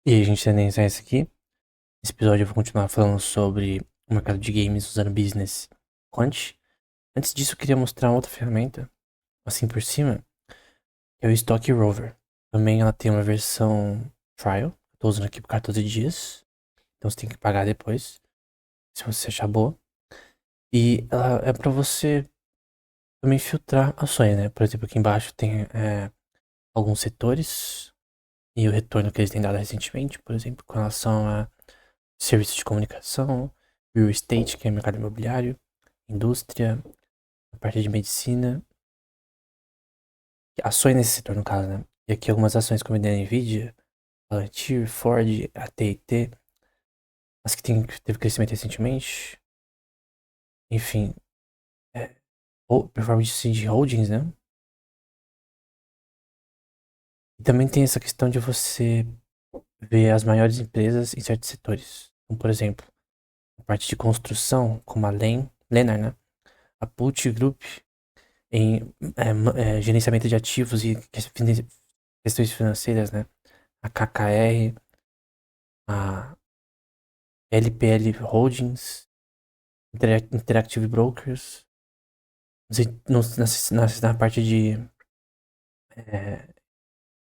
E aí, gente, sem iniciar isso aqui. Nesse episódio eu vou continuar falando sobre o mercado de games usando Business Quant. Antes disso, eu queria mostrar outra ferramenta, assim por cima, que é o Stock Rover. Também ela tem uma versão trial, eu tô usando aqui por 14 dias, então você tem que pagar depois, se você achar boa. E ela é pra você também filtrar ações, né? Por exemplo, aqui embaixo tem alguns setores e o retorno que eles têm dado recentemente, por exemplo, com relação a serviços de comunicação, real estate, que é mercado imobiliário, indústria, a parte de medicina, ações nesse setor no caso, né? E aqui algumas ações como a da Nvidia, Palantir, Ford, AT&T, as que teve crescimento recentemente, enfim, é, performance de holdings, né? E também tem essa questão de você ver as maiores empresas em certos setores. Como, por exemplo, a parte de construção, como a Lennar, né? A Pult Group, em gerenciamento de ativos e questões financeiras, né? A KKR, a LPL Holdings, Interactive Brokers, na parte de é,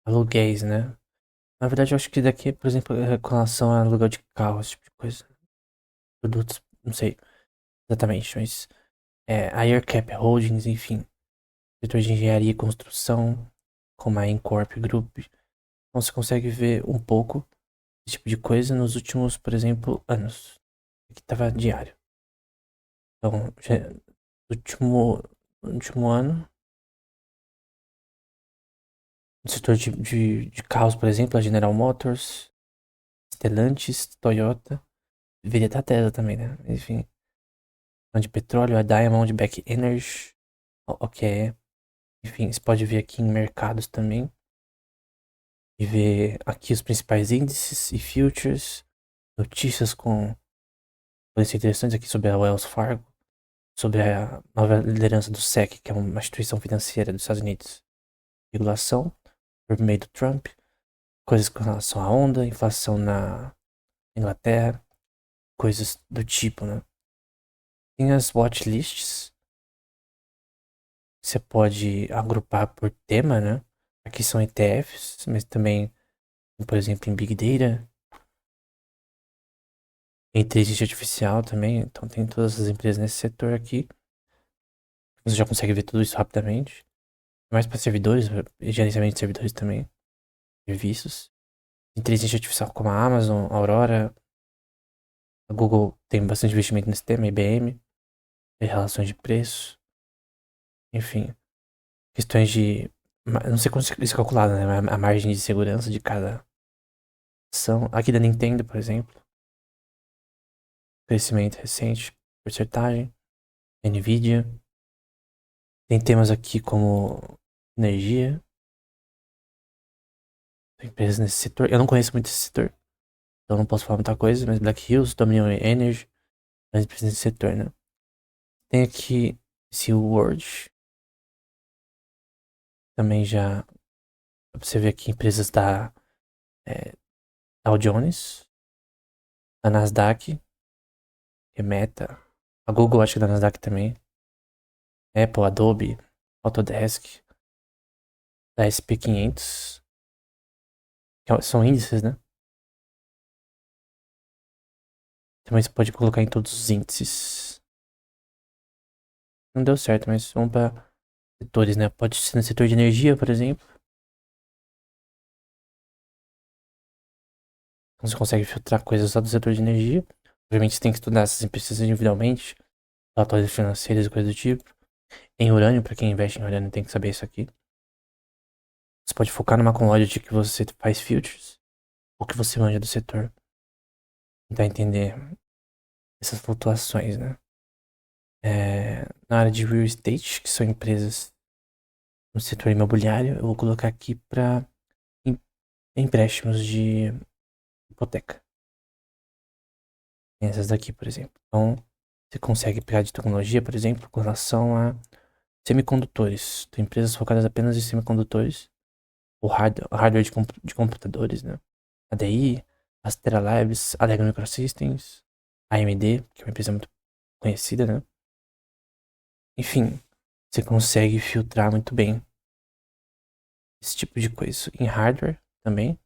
aluguéis, né? Na verdade, eu acho que daqui, por exemplo, é com relação a aluguel de carro, esse tipo de coisa. Produtos, não sei exatamente, mas a Aircap Holdings, enfim. Setor de engenharia e construção, como a Incorp Group. Então você consegue ver um pouco esse tipo de coisa nos últimos, por exemplo, anos. Aqui estava diário. Então, último, último ano, no setor de carros, por exemplo, a General Motors, Stellantis, Toyota, deveria estar a Tesla também, né? Enfim, de petróleo, a Diamondback Energy, ok. Enfim, você pode ver aqui em mercados também e ver aqui os principais índices e futures, notícias com coisas interessantes aqui sobre a Wells Fargo, sobre a nova liderança do SEC, que é uma instituição financeira dos Estados Unidos. Regulação por meio do Trump, coisas com relação à onda, inflação na Inglaterra, coisas do tipo, né? Tem as watchlists, você pode agrupar por tema, né? Aqui são ETFs, mas também, por exemplo, em Big Data, em inteligência artificial também, então tem todas as empresas nesse setor aqui. Você já consegue ver tudo isso rapidamente. Mais para servidores, gerenciamento de servidores também, serviços. Inteligência artificial como a Amazon, a Aurora, a Google tem bastante investimento nesse tema, IBM, relações de preço, enfim, questões de. Não sei como isso é calculado, né? A margem de segurança de cada ação. Aqui da Nintendo, por exemplo, crescimento recente, porcentagem, Nvidia. Tem temas aqui como energia, tem empresas nesse setor. Eu não conheço muito esse setor, então não posso falar muita coisa, mas Black Hills, Dominion Energy, as empresas nesse setor, né? Tem aqui SeaWorld, também já. Você vê aqui empresas da é, Dow Jones, da Nasdaq, que é Meta, a Google acho que é da Nasdaq também, Apple, Adobe, Autodesk, da SP500, são índices, né? Também você pode colocar em todos os índices. Não deu certo, mas vamos para setores, né? Pode ser no setor de energia, por exemplo. Então você consegue filtrar coisas só do setor de energia. Obviamente você tem que estudar essas empresas individualmente, relatórios financeiros e coisas do tipo. Em urânio, para quem investe em urânio tem que saber isso aqui. Você pode focar numa commodity que você faz futures, ou que você manja do setor. Tentar entender essas flutuações, né? Na área de real estate, que são empresas no setor imobiliário, eu vou colocar aqui para empréstimos de hipoteca. Tem essas daqui, por exemplo. Então, você consegue pegar de tecnologia, por exemplo, com relação a semicondutores. Tem empresas focadas apenas em semicondutores, ou hardware de computadores, né? ADI, Astera Labs, Allegro Microsystems, AMD, que é uma empresa muito conhecida, né? Enfim, você consegue filtrar muito bem esse tipo de coisa. Em hardware também.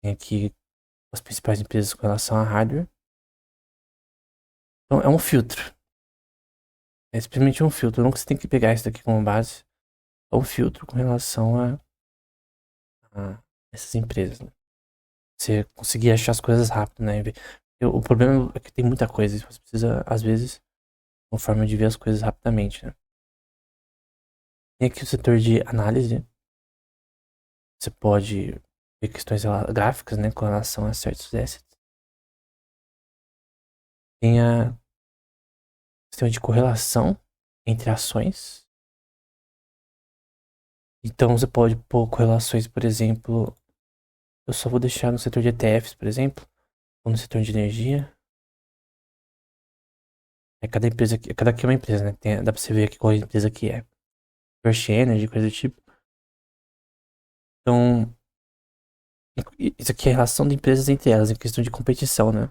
Tem aqui as principais empresas com relação a hardware. Então é um filtro. É simplesmente um filtro. Não que você tem que pegar isso daqui como base. É um filtro com relação a essas empresas, né? Você conseguir achar as coisas rápido, né? O problema é que tem muita coisa. Você precisa, às vezes, uma forma de ver as coisas rapidamente, né? Tem aqui o setor de análise. Você pode ver questões gráficas, né? Com relação a certos assets. Tem a sistema de correlação entre ações. Então você pode pôr correlações, por exemplo, eu só vou deixar no setor de ETFs, por exemplo, ou no setor de energia. É cada empresa aqui, cada aqui é uma empresa, né? Dá pra você ver aqui qual empresa que é. First Energy, coisa do tipo. Então, isso aqui é a relação de empresas entre elas, em questão de competição, né?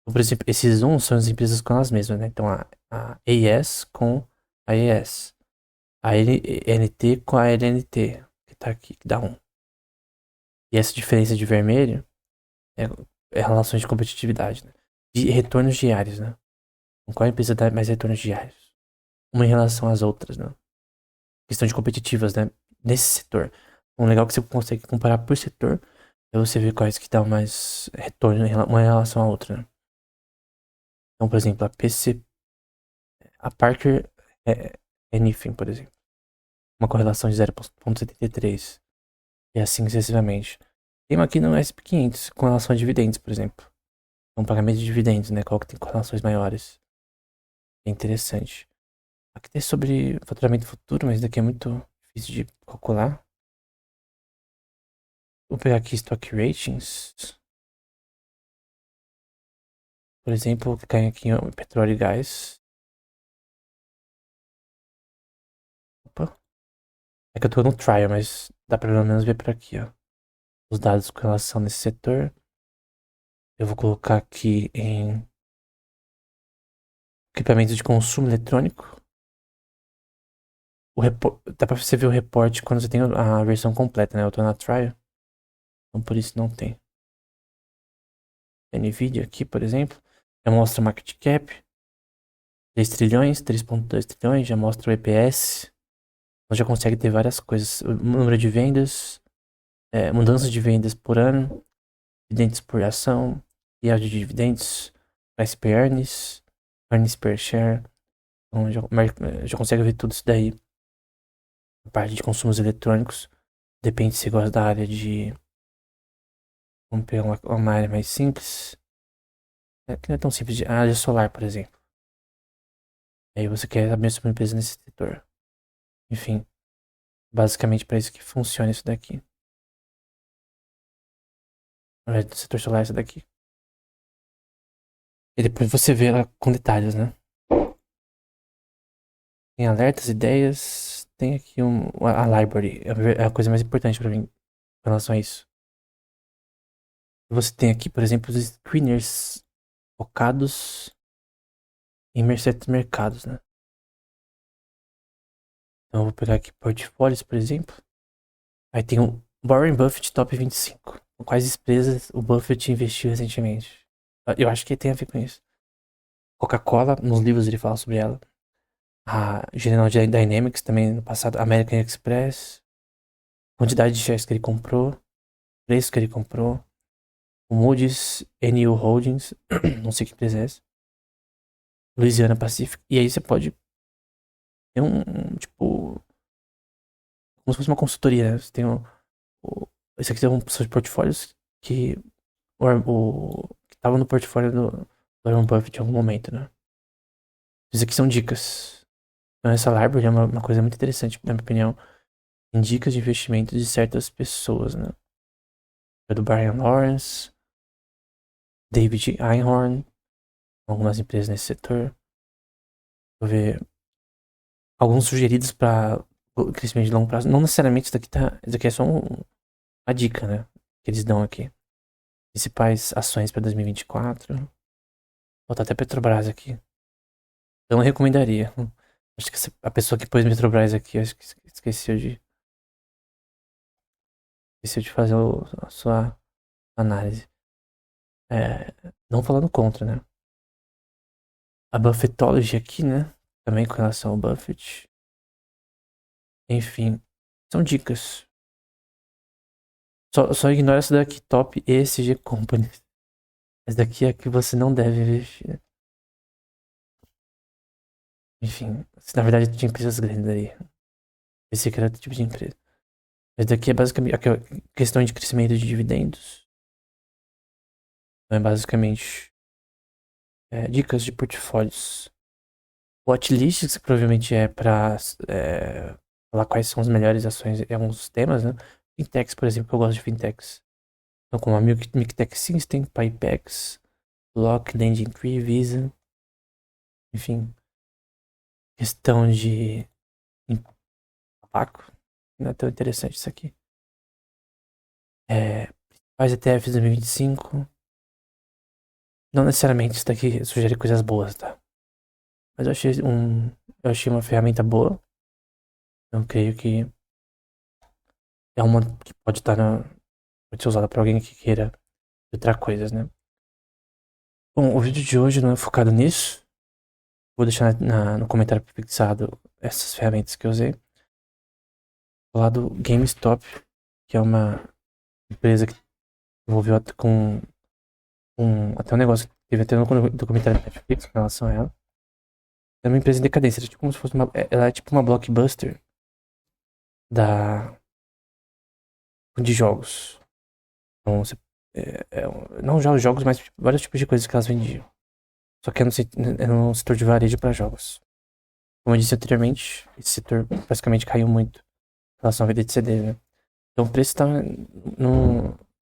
Então, por exemplo, esses uns são as empresas com elas mesmas, né? Então, a AES com a AES. A NT com a LNT, que tá aqui, que dá um. E essa diferença de vermelho é, é relações de competitividade, né? De retornos diários, né? Com qual empresa dá mais retornos diários? Uma em relação às outras, né? Questão de competitivas, né? Nesse setor. Um legal que você consegue comparar por setor é você ver quais que dão mais retorno uma em relação à outra, né? Então, por exemplo, a Parker Anything, por exemplo. Uma correlação de 0,73. E assim sucessivamente. Tem uma aqui no SP500 com relação a dividendos, por exemplo. Um pagamento de dividendos, né? Qual que tem correlações maiores. É interessante. Aqui tem sobre faturamento futuro, mas daqui é muito difícil de calcular. Vou pegar aqui Stock Ratings. Por exemplo, vou clicar aqui em petróleo e gás. Opa. É que eu tô no trial, mas dá pra pelo menos ver por aqui, ó. Os dados com relação nesse setor. Eu vou colocar aqui em equipamentos de consumo eletrônico. Dá pra você ver o reporte quando você tem a versão completa, né? Eu tô na trial. Então por isso não tem. NVIDIA aqui, por exemplo. Já mostra market cap. 3 trilhões, 3,2 trilhões. Já mostra o EPS. Então já consegue ter várias coisas. O número de vendas. Mudanças de vendas por ano. Dividendos por ação. Yield de dividendos. Price per earnings. Earnings per share. Então já consegue ver tudo isso daí. A parte de consumos eletrônicos. Depende se você gosta da área de... Vamos pegar uma área mais simples. Que não é tão simples. A área solar, por exemplo. Aí você quer abrir sua empresa nesse setor. Enfim, basicamente para isso que funciona isso daqui. Do setor solar isso daqui. E depois você vê ela com detalhes, né? Tem alertas, ideias. Tem aqui a library. É a coisa mais importante para mim com relação a isso. Você tem aqui, por exemplo, os screeners focados em certos mercados, né? Então eu vou pegar aqui portfólios, por exemplo. Aí tem o Warren Buffett Top 25. Quais empresas o Buffett investiu recentemente? Eu acho que tem a ver com isso. Coca-Cola, nos livros ele fala sobre ela. A General Dynamics também no passado. American Express. Quantidade de shares que ele comprou. Preço que ele comprou. O Moody's NU Holdings. Não sei que empresa é essa. Louisiana Pacific. E aí você pode ter tipo... Como se fosse uma consultoria, né? Você tem esse aqui são de portfólios que... que estavam no portfólio do Warren Buffett em algum momento, né? Isso aqui são dicas. Então essa library é uma coisa muito interessante, na minha opinião. Em dicas de investimento de certas pessoas, né? É do Brian Lawrence, David Einhorn, algumas empresas nesse setor. Vou ver alguns sugeridos para o crescimento de longo prazo. Não necessariamente isso daqui é só uma dica, né? Que eles dão aqui. Principais ações para 2024. Botar até Petrobras aqui. Eu não recomendaria. Acho que a pessoa que pôs Petrobras aqui, acho que esqueceu de fazer a sua análise. Não falando contra, né? A Buffettology aqui, né? Também com relação ao Buffett. Enfim, são dicas. Só ignora essa daqui, Top ESG Companies. Essa daqui é a que você não deve investir. Enfim, na verdade tinha empresas grandes aí. Pensei que era outro tipo de empresa. Essa daqui é basicamente a questão de crescimento de dividendos. Então é basicamente dicas de portfólios. Watchlists, que provavelmente é pra falar quais são as melhores ações em alguns temas, né? Fintechs, por exemplo, eu gosto de fintechs. Então, como a Milktech System, Pipex, Block, LendingTree, Visa. Enfim, questão de tabaco. Não é tão interessante isso aqui. Principais ETFs 2025. Não necessariamente isso daqui sugere coisas boas, tá? Mas eu achei uma ferramenta boa. Eu creio que é uma que pode pode ser usada para alguém que queira filtrar coisas, né? Bom, o vídeo de hoje não é focado nisso. Vou deixar no comentário fixado essas ferramentas que eu usei. Vou falar do GameStop, que é uma empresa que envolveu até um negócio que teve até no documentário da Netflix com relação a ela. É uma empresa em decadência, é tipo como se fosse ela é tipo uma blockbuster de jogos. Então, não já os jogos, mas tipo, vários tipos de coisas que elas vendiam. Só que é no setor de varejo para jogos. Como eu disse anteriormente, esse setor basicamente caiu muito em relação à venda de CD, né? Então o preço tá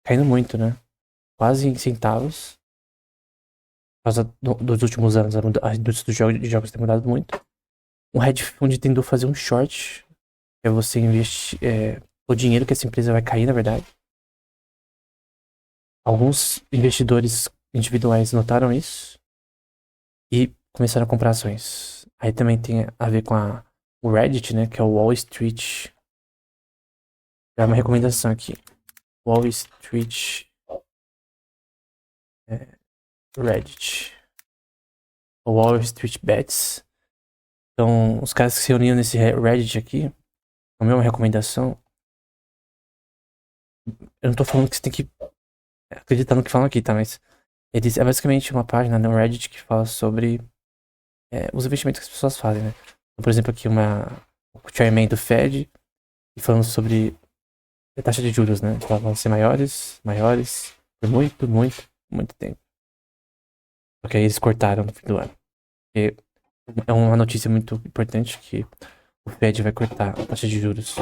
caindo muito, né? Quase em centavos. Por causa dos últimos anos, a indústria de jogos tem mudado muito. Um hedge fund tentou fazer um short, que é você investir o dinheiro que essa empresa vai cair, na verdade. Alguns investidores individuais notaram isso e começaram a comprar ações. Aí também tem a ver com o Reddit, né? Que é o Wall Street. É uma recomendação aqui. Wall Street Reddit. O Wall Street Bets. Então, os caras que se reuniam nesse Reddit aqui, a minha recomendação. Eu não tô falando que você tem que acreditar no que falam aqui, tá? Mas é basicamente uma página no Reddit que fala sobre os investimentos que as pessoas fazem, né? Então, por exemplo, aqui o chairman do Fed e falando sobre a taxa de juros, né? Elas vão ser maiores, por muito, muito, muito tempo. Porque aí eles cortaram no fim do ano. E é uma notícia muito importante que o Fed vai cortar a taxa de juros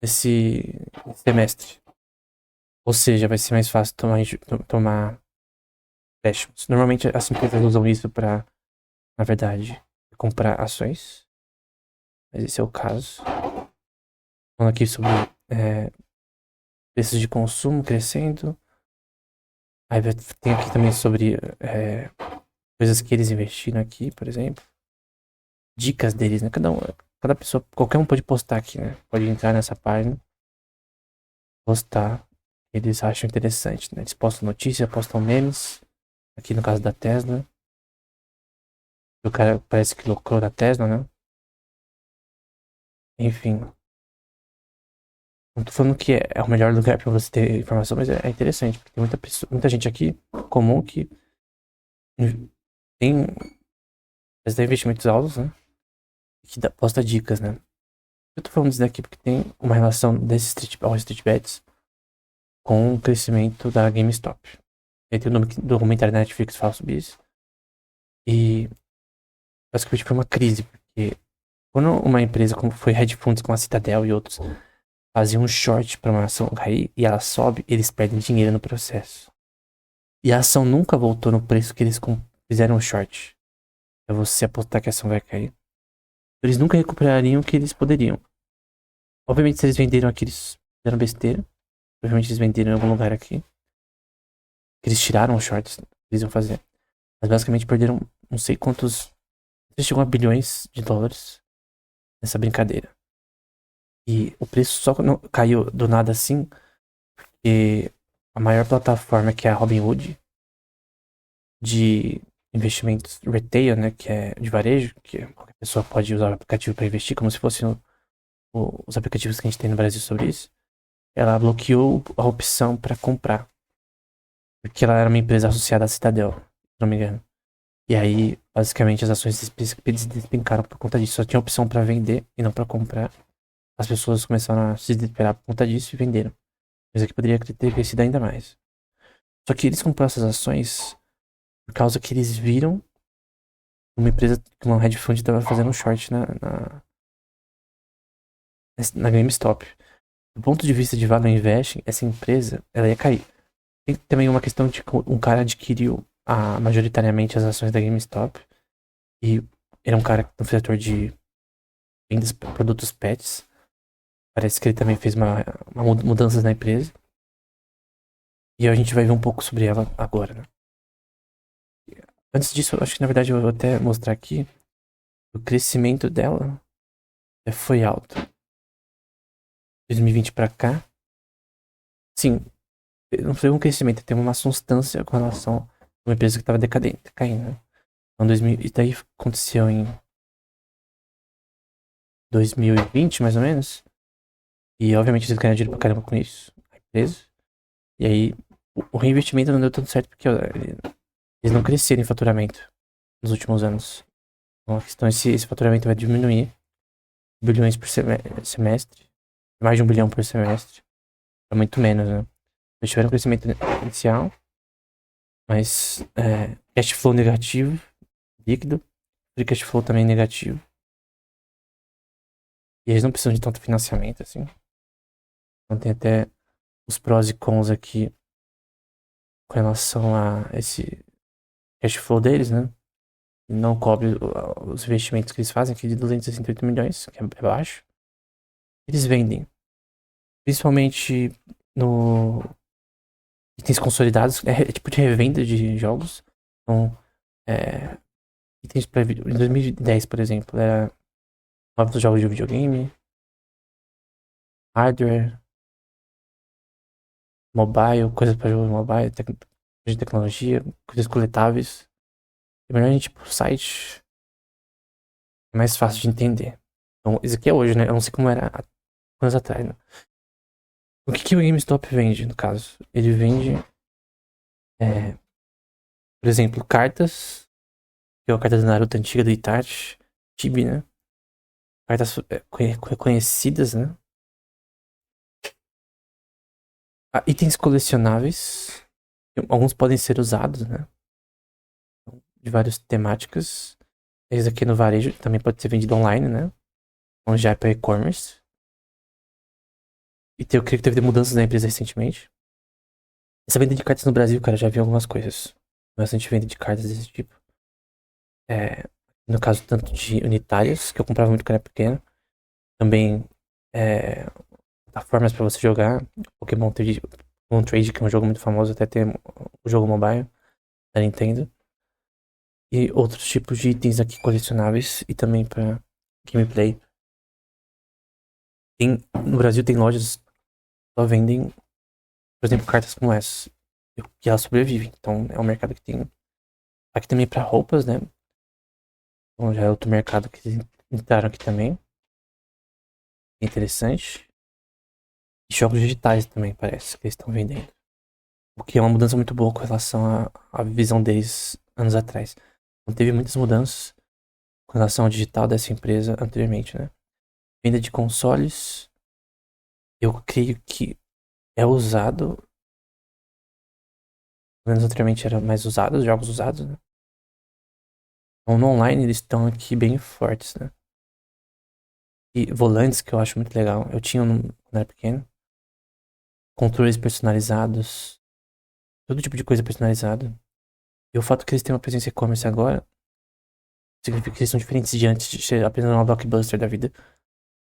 nesse semestre. Ou seja, vai ser mais fácil tomar empréstimos. Normalmente as empresas usam isso para, na verdade, comprar ações. Mas esse é o caso. Falando aqui sobre preços de consumo crescendo. Aí tem aqui também sobre coisas que eles investiram aqui, por exemplo. Dicas deles, né? Cada pessoa, qualquer um pode postar aqui, né? Pode entrar nessa página, postar. Eles acham interessante, né? Eles postam notícias, postam memes. Aqui no caso da Tesla. O cara parece que lucrou da Tesla, né? Enfim. Não tô falando que é o melhor lugar pra você ter informação, mas é interessante, porque tem muita gente aqui comum que tem investimentos altos, né? Que posta dicas, né? Eu tô falando disso daqui porque tem uma relação desse Street Bets com o crescimento da GameStop. Aí tem um documentário da Netflix que fala sobre isso. E basicamente foi uma crise, porque quando uma empresa como foi hedge funds como a Citadel e outros faziam um short para uma ação cair e ela sobe, eles perdem dinheiro no processo. E a ação nunca voltou no preço que eles fizeram o short. É você apostar que a ação vai cair. Eles nunca recuperariam o que eles poderiam. Obviamente, se eles venderam aqui, eles fizeram besteira. Provavelmente eles venderam em algum lugar aqui. Eles tiraram os shorts que eles iam fazer. Mas basicamente perderam não sei quantos. Eles chegou a bilhões de dólares nessa brincadeira. E o preço só não caiu do nada assim. Porque a maior plataforma, que é a Robinhood, de investimentos retail, né? Que é de varejo, que qualquer pessoa pode usar o aplicativo para investir, como se fossem os aplicativos que a gente tem no Brasil sobre isso. Ela bloqueou a opção para comprar. Porque ela era uma empresa associada à Citadel, se não me engano. E aí, basicamente, as ações despencaram por conta disso. Só tinha opção para vender e não para comprar. As pessoas começaram a se desesperar por conta disso e venderam. Coisa que poderia ter crescido ainda mais. Só que eles compraram essas ações por causa que eles viram uma empresa, uma hedge fund estava fazendo um short na GameStop. Do ponto de vista de value investing, essa empresa ela ia cair. Tem também uma questão de que um cara adquiriu majoritariamente as ações da GameStop. E ele é um cara no setor de vendas de produtos pets. Parece que ele também fez uma mudanças na empresa. E a gente vai ver um pouco sobre ela agora, né? Antes disso, eu acho que na verdade eu vou até mostrar aqui. O crescimento dela foi alto. 2020 pra cá. Sim, não foi um crescimento, teve uma substância com relação a uma empresa que estava decadente, caindo, né? Então, e daí aconteceu em 2020, mais ou menos. E obviamente eles ganharam dinheiro pra caramba com isso, a empresa. E aí o reinvestimento não deu tanto certo porque eles não cresceram em faturamento nos últimos anos. Então a questão é se esse faturamento vai diminuir bilhões por semestre, mais de 1 bilhão por semestre. É muito menos, né? Eles tiveram um crescimento inicial, mas cash flow negativo, líquido, free cash flow também negativo. E eles não precisam de tanto financiamento assim. Então tem até os prós e cons aqui com relação a esse cash flow deles, né? Não cobre os investimentos que eles fazem, aqui de 268 milhões, que é baixo. Eles vendem, principalmente no itens consolidados, é tipo de revenda de jogos. Então, itens pra, em 2010, por exemplo, era novos jogos de videogame, hardware, mobile, coisas para jogos mobile, de tecnologia, coisas coletáveis. É melhor a gente ir pro site, é mais fácil de entender. Então, isso aqui é hoje, né? Eu não sei como era há anos atrás, né? O que o GameStop vende, no caso? Ele vende, por exemplo, cartas, que é a carta do Naruto antiga do Itachi, Chibi, né? Cartas reconhecidas, né? Itens colecionáveis, alguns podem ser usados, né? De várias temáticas. Esse aqui no varejo também pode ser vendido online, né? Então já é para e-commerce. E eu creio que teve mudanças na empresa recentemente. Essa venda de cartas no Brasil, cara, já vi algumas coisas. Bastante venda de cartas desse tipo. No caso, tanto de unitárias, que eu comprava muito quando era pequeno. Também plataformas para você jogar. Pokémon Trade, que é um jogo muito famoso, até tem o jogo mobile da Nintendo. E outros tipos de itens aqui colecionáveis e também para gameplay. No Brasil tem lojas que só vendem, por exemplo, cartas como essa. Que elas sobrevivem. Então é um mercado que tem. Aqui também para roupas, né? Então já é outro mercado que eles entraram aqui também. É interessante. E jogos digitais também, parece que eles estão vendendo. O que é uma mudança muito boa com relação à visão deles anos atrás. Não teve muitas mudanças com relação ao digital dessa empresa anteriormente, né? Venda de consoles, eu creio que é usado. Pelo menos anteriormente era mais usado, jogos usados, né? Então, no online eles estão aqui bem fortes, né? E volantes, que eu acho muito legal. Eu tinha quando era pequeno. Controles personalizados. Todo tipo de coisa personalizada. E o fato que eles têm uma presença e-commerce agora significa que eles são diferentes de antes de ser apenas uma blockbuster da vida.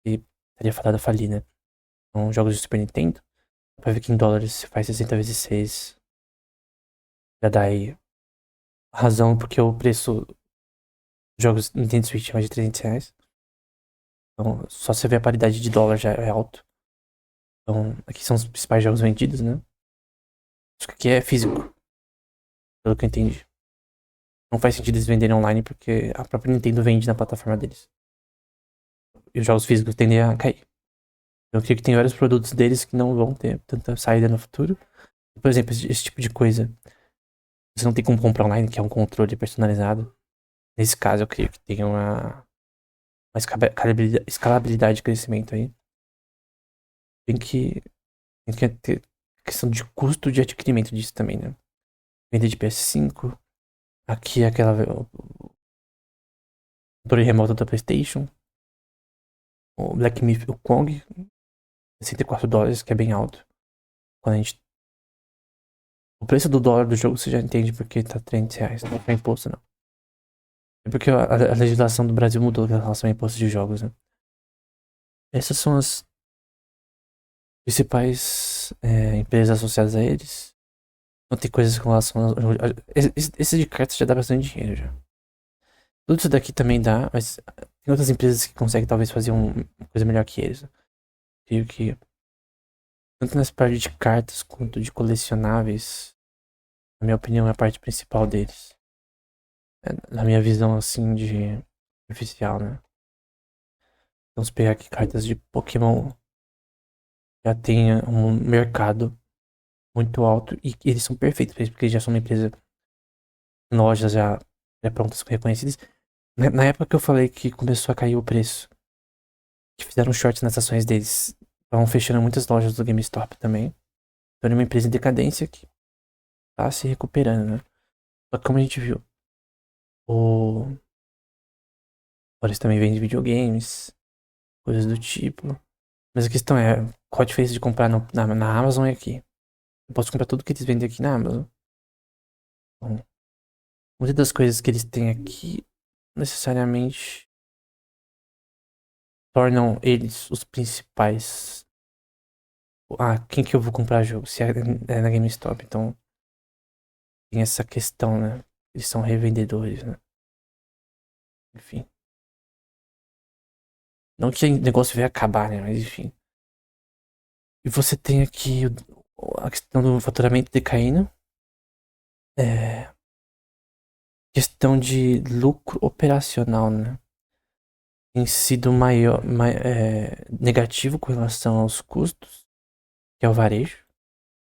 E estaria fadada a falir, né? São jogos de Super Nintendo. Dá pra ver que em dólares se faz 60 vezes 6. Já dá aí razão porque o preço dos jogos Nintendo Switch é mais de R$ 300. Então, só você ver a paridade de dólar já é alto. Então, aqui são os principais jogos vendidos, né? Acho que aqui é físico, pelo que eu entendi. Não faz sentido eles venderem online porque a própria Nintendo vende na plataforma deles. E os jogos físicos tendem a cair. Eu creio que tem vários produtos deles que não vão ter tanta saída no futuro. Por exemplo, esse tipo de coisa. Você não tem como comprar online, que é um controle personalizado. Nesse caso, eu creio que tem uma escalabilidade de crescimento aí. Tem que ter questão de custo de adquirimento disso também, né? Venda de PS5. Aqui é aquela controle remoto da PlayStation. O Black Myth, o Kong. $64, que é bem alto. Quando a gente. O preço do dólar do jogo você já entende porque tá R$ 300. Não é imposto, não. É porque a legislação do Brasil mudou em relação a imposto de jogos, né? Essas são as principais empresas associadas a eles. Não tem coisas com relação esse de cartas já dá bastante dinheiro já. Tudo isso daqui também dá, mas tem outras empresas que conseguem talvez fazer uma coisa melhor que eles. Creio que tanto nessa parte de cartas quanto de colecionáveis, na minha opinião, é a parte principal deles. Na minha visão assim de superficial, né? Vamos pegar aqui cartas de Pokémon. Já tem um mercado muito alto e eles são perfeitos pra isso, porque eles já são uma empresa em lojas já prontas, reconhecidas. Na época que eu falei que começou a cair o preço, que fizeram shorts nas ações deles, estavam fechando muitas lojas do GameStop também. Então é uma empresa em decadência que tá se recuperando, né? Só que como a gente viu, o... eles também vendem videogames, coisas do tipo. Mas a questão é, qual a diferença de comprar na Amazon e aqui? Eu posso comprar tudo que eles vendem aqui na Amazon. Bom, muitas das coisas que eles têm aqui necessariamente tornam eles os principais. Ah, quem que eu vou comprar jogo? Se é na GameStop, então tem essa questão, né? Eles são revendedores, né? Enfim. Não que o negócio vai acabar, né? Mas enfim. E você tem aqui a questão do faturamento decaindo. É, questão de lucro operacional, né? Tem sido negativo com relação aos custos, que é o varejo.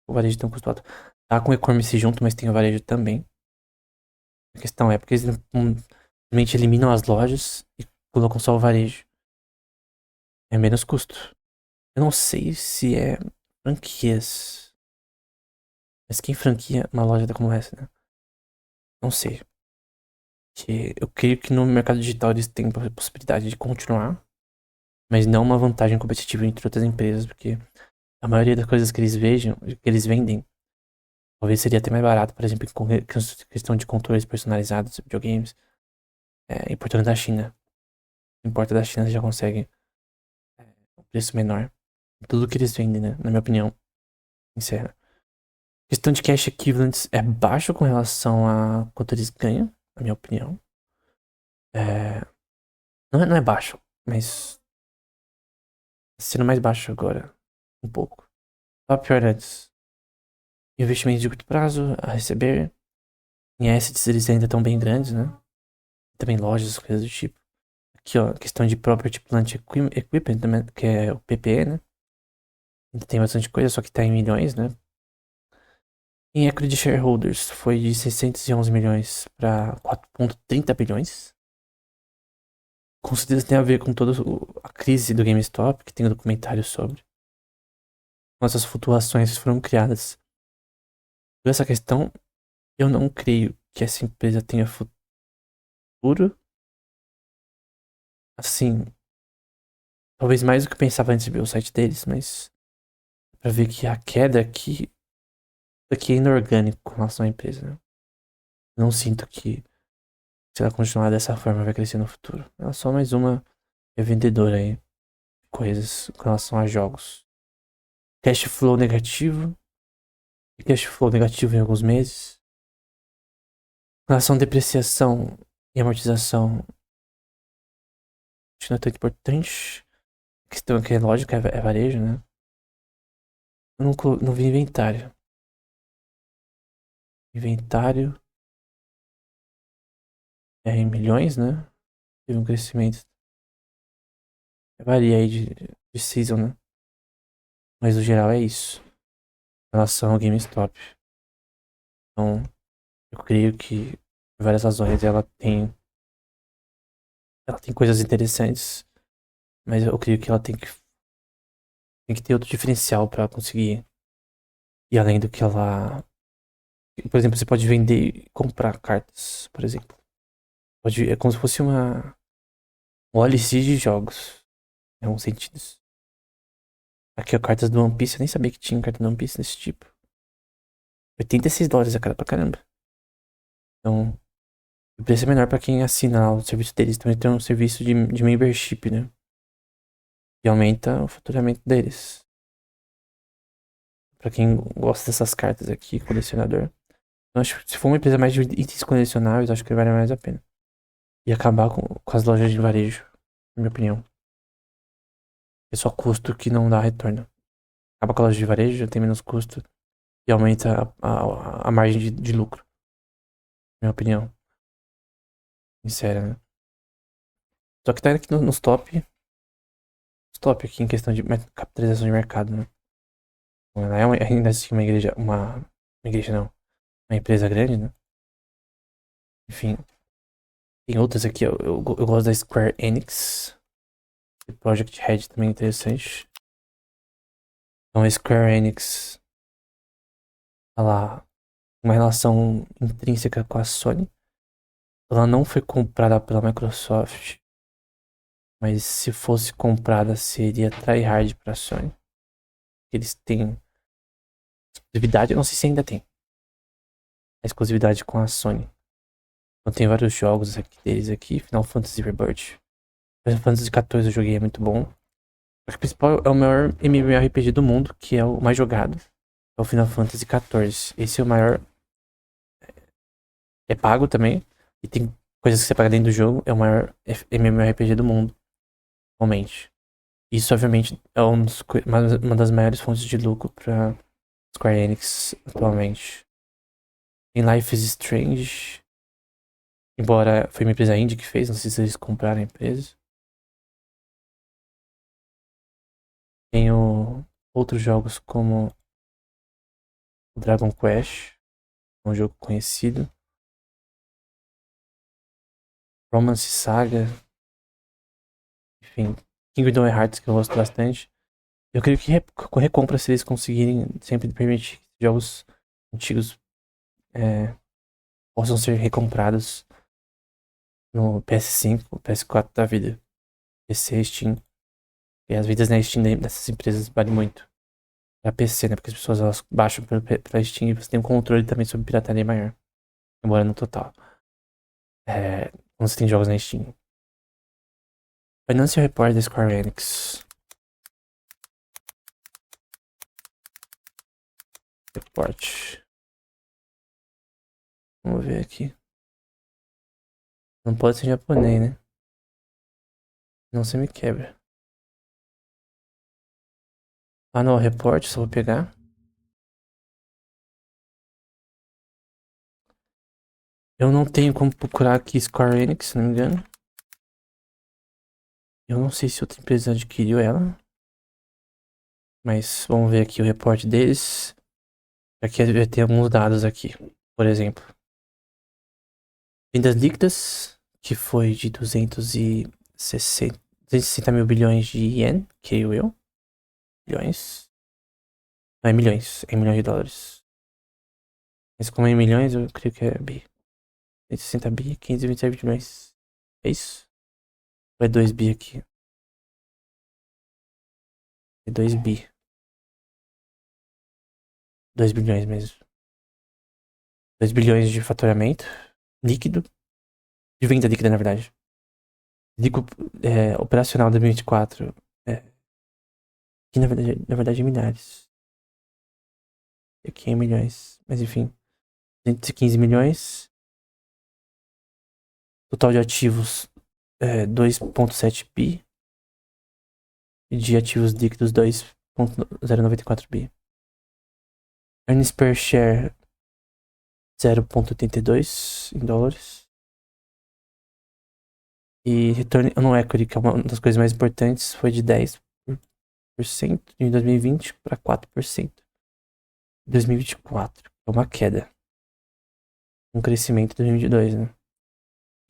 O varejo tem um custo alto. Tá com o e-commerce junto, mas tem o varejo também. A questão é porque eles simplesmente eliminam as lojas e colocam só o varejo. É menos custo. Eu não sei se é franquias. Mas quem franquia uma loja como essa, né? Não sei. Que eu creio que no mercado digital eles têm a possibilidade de continuar, mas não uma vantagem competitiva entre outras empresas, porque a maioria das coisas que eles vejam, que eles vendem, talvez seria até mais barato, por exemplo, com questão de controles personalizados, videogames, importando da China. Importa da China, você já consegue um preço menor. Tudo que eles vendem, né? Na minha opinião, sincera. Questão de cash equivalents é baixo com relação a quanto eles ganham, na minha opinião. É, não é baixo, mas sendo mais baixo agora, um pouco. Tava pior antes. Investimentos de curto prazo a receber. Em assets eles ainda estão bem grandes, né? Também lojas, coisas do tipo. Aqui, ó, questão de Property Plant Equipment, também, que é o PPE, né? Ainda tem bastante coisa, só que tá em milhões, né? Em Equity Shareholders foi de 611 milhões para 4,30 bilhões. Com certeza tem a ver com toda a crise do GameStop, que tem um documentário sobre. Essas flutuações foram criadas por essa questão. Eu não creio que essa empresa tenha futuro. Assim, talvez mais do que eu pensava antes de ver o site deles, mas pra ver que a queda aqui é inorgânico com relação à empresa, né? Não sinto que Se ela continuar dessa forma, vai crescer no futuro. Ela é só mais uma revendedora aí. Coisas com relação a jogos. Cash flow negativo. Cash flow negativo em alguns meses. Com relação a depreciação e amortização. Acho que não é tão importante. A questão que é lógica, é varejo, né? Eu não vi inventário. Inventário é em milhões, né? Teve um crescimento. Varia aí de season, né? Mas no geral é isso. Em relação ao GameStop. Então, eu creio que por várias razões ela tem coisas interessantes, mas eu creio que ela tem que ter outro diferencial pra conseguir ir além do que ela. Por exemplo, você pode vender e comprar cartas, por exemplo. É como se fosse um OLX de jogos, em alguns sentidos. Aqui, ó, cartas do One Piece, eu nem sabia que tinha carta do One Piece desse tipo. $86 a cara pra caramba. Então, o preço é menor pra quem assina lá o serviço deles. Também tem um serviço de membership, né? E aumenta o faturamento deles. Pra quem gosta dessas cartas aqui, colecionador. Eu acho que se for uma empresa mais de itens colecionáveis, acho que vale mais a pena. E acabar com as lojas de varejo, na minha opinião. É só custo que não dá retorno. Acaba com a loja de varejo, já tem menos custo. E aumenta a margem de lucro. Na minha opinião. Sincera, né? Só que tá aqui nos top. Os top aqui em questão de capitalização de mercado, né? Ela é ainda assim uma igreja. Uma igreja não. Uma empresa grande, né? Enfim. Tem outras aqui, eu gosto da Square Enix. Project Red também é interessante. Então a Square Enix. Ela uma relação intrínseca com a Sony. Ela não foi comprada pela Microsoft. Mas se fosse comprada, seria tryhard pra Sony. Eles têm exclusividade, eu não sei se ainda tem. A exclusividade com a Sony. Então tem vários jogos aqui deles aqui. Final Fantasy Rebirth. Final Fantasy XIV eu joguei, é muito bom. Acho que o principal é o maior MMORPG do mundo, que é o mais jogado. É o Final Fantasy XIV. Esse é o maior. É pago também. E tem coisas que você paga dentro do jogo. É o maior MMORPG do mundo. Atualmente. Isso, obviamente, é uma das maiores fontes de lucro pra Square Enix atualmente. Tem Life is Strange. Embora foi uma empresa indie que fez, não sei se eles compraram a empresa. Tenho outros jogos como Dragon Quest, um jogo conhecido. Romance Saga. Enfim, Kingdom Hearts, que eu gosto bastante. Eu creio que com recompra, se eles conseguirem sempre permitir que jogos antigos possam ser recomprados no PS5, PS4 da vida. PC, Steam. E as vidas na Steam dessas empresas valem muito. Pra PC, né? Porque as pessoas elas baixam pra Steam e você tem um controle também sobre pirataria maior. Embora no total. Quando você tem jogos na Steam. Financial Report da Square Enix. Report. Vamos ver aqui. Não pode ser japonês, né? Não se me quebra. Ah, não, report, só vou pegar. Eu não tenho como procurar aqui Square Enix, se não me engano. Eu não sei se outra empresa adquiriu ela. Mas vamos ver aqui o reporte deles. Aqui vai ter alguns dados aqui. Por exemplo, vendas líquidas, que foi de 260 mil bilhões de ien, creio eu. Bilhões. Não, é milhões. É milhões de dólares. Mas como é em milhões, eu creio que é bi. 160 bi, 527 milhões. É isso? Ou é 2 bi aqui? É 2 bi. 2 bilhões mesmo. 2 bilhões de faturamento líquido. De venda líquida, na verdade. Líquido operacional 2024. Que na verdade é milhares. Aqui é em milhões. Mas enfim. 215 milhões. Total de ativos 2,7 bi. E de ativos líquidos 2,094 bi. Earnings per share 0,82 em dólares. E return on equity, que é uma das coisas mais importantes, foi de 10% em 2020 para 4% em 2024. É uma queda. Um crescimento em 2022, né?